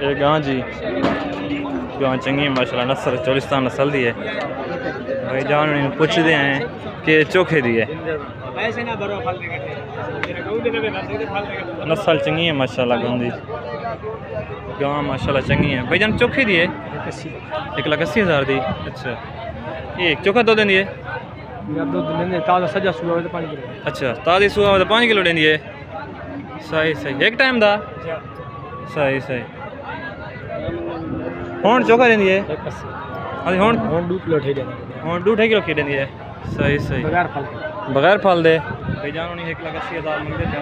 ये गां जी गां चंगी है माशाल्लाह, नस्ल चोलिस्तान नस्ल दी है। भाई जान पूछते हैं कि चोखे दी है, नस्ल चंगी है माशाल्लाह गां दी। गां माशाल्लाह चंगी है भाई जान, चोखे दी है 1,80,000 दी। अच्छा ये चोखा दो देंदी है? अच्छा ताज़ी सुहा तो 5 किलो देंदी है। सही सही, एक टाइम दा? सही सही। हुण चोखा देंदी है? अरे हुण 2 किलो खी देंदी है। सही सही, बगैर फल दे भाई जान 1,80,000 मंगते थे।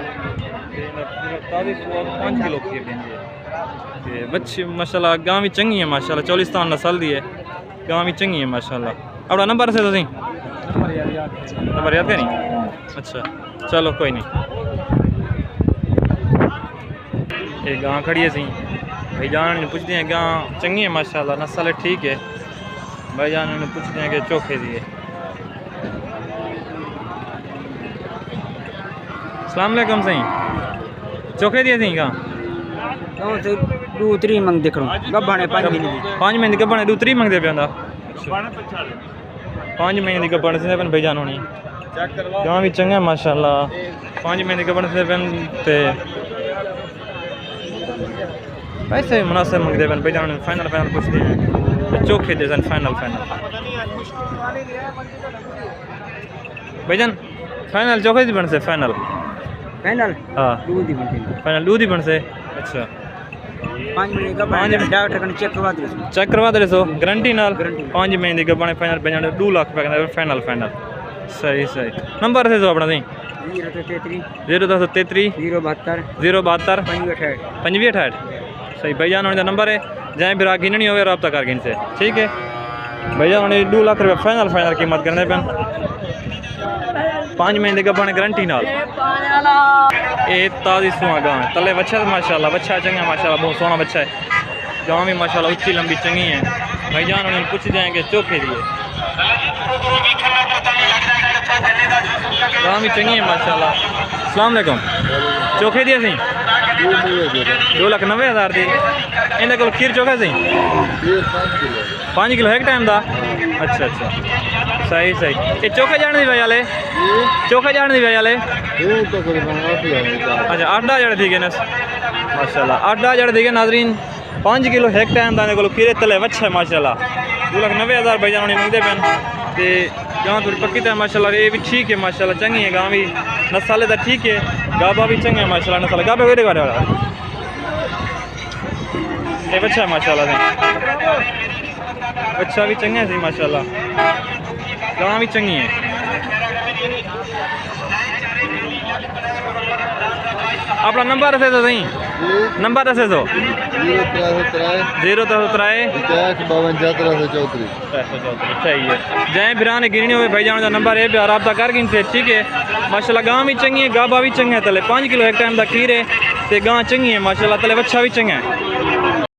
ताज़ी सुहा 5 किलो खी देंदी है। बच्चे माशाल्लाह गां भी चंगी है माशाल्लाह, चोलिस्तान नस्ल दी है। गां भी चंगी है माशाल्लाह। अपना नंबर से तुसीं नंबर याद करी? अच्छा चलो कोई नहीं। ये गां खड़ी है सी भाई जान पूछते हैं, गां चंगी है माशाल्लाह, नस्ल ठीक है। भाई जान पूछते हैं कि चोखे दी है। अस्सलाम वालेकुम सही, चोखे दी सी गां? 2-3 मंग देख रहा हूँ, 5 महीने की गब्बन 2-3 मंगते पे 5 महीने की गब्बन से भाई जान होनी। गां भी चंगा माशाल्लाह, 5 महीने की गब्बन से पैसे मुनासिब मंगते हैं भाई जान। फाइनल पूछते हैं चोखे दे सन फाइनल भाई जान, फाइनल चोखे दी बन से फाइनल हाँ फाइनल दूध ही बन से। अच्छा 5 महीने का डॉक्टर चेक करवा दे सो गारंटी नाल 5 महीने का बने फाइनल पे 2 लाख रुपये फाइनल। सही सही, नंबर से अपना सही 01033 072 2568। सही भाई जान उनका नंबर है, जहाँ भी रागी नहीं हो रब्ता कर इनसे, ठीक है भैया। उन्हें 2 लाख रुपये फाइनल कीमत करने पे 5 महीने का बने गारंटी नाल। ये ताज़ी सुहा गां तले बच्चा माशाल्लाह, बच्चा चंगा माशाल्लाह, बहुत सोहना बच्चा है। गां भी माशाल्लाह उच्ची लंबी चंगी है। भाई जान उन्हें पूछ जाएंगे चोखे दी है। गां भी चंगी है माशाल्लाह। अस्सलाम वालेकुम, चोखे दी सी 2,90,000 दी। इन्हें को खीर चोखा सी 5 किलो एक टाइम दा? अच्छा अच्छा सही सही। ये चोखे जाने दी भाई वाले, चोखे जाने दी भाई वाले? अच्छा 8,000 थी गए माशाल्लाह, 8,000 थी गए नाजरीन। 5 किलो एक टाइम दा को खीरे तले वच्छा है माशाल्लाह। 2,90,000 भाई जान मंगते पे। गां थोड़ी पक्की तो माशाल्लाह, ये भी ठीक है माशाल्लाह, चंगी है गां भी, नस्ल तो ठीक है। गाबा भी चंगा है माशाल्लाह, नस्ल गाबा कोई वाला ये बच्चा है माशाल्लाह से, बच्चा भी चंगा है सी माशाल्लाह, गां भी चंगी है। अपना नंबर दसे तो सही, नंबर दसे तो 053 सही है। जैसे बिरान गिरनी हो भाई जान का नंबर है, रब्ता कर इनसे, ठीक है माशाल्लाह। गां भी चंगी है, गाबा भी चंगा है, तले 5 किलो एक टाइम का खीर है, तो गां चंगी है माशाल्लाह, तले बच्चा भी चंगा है।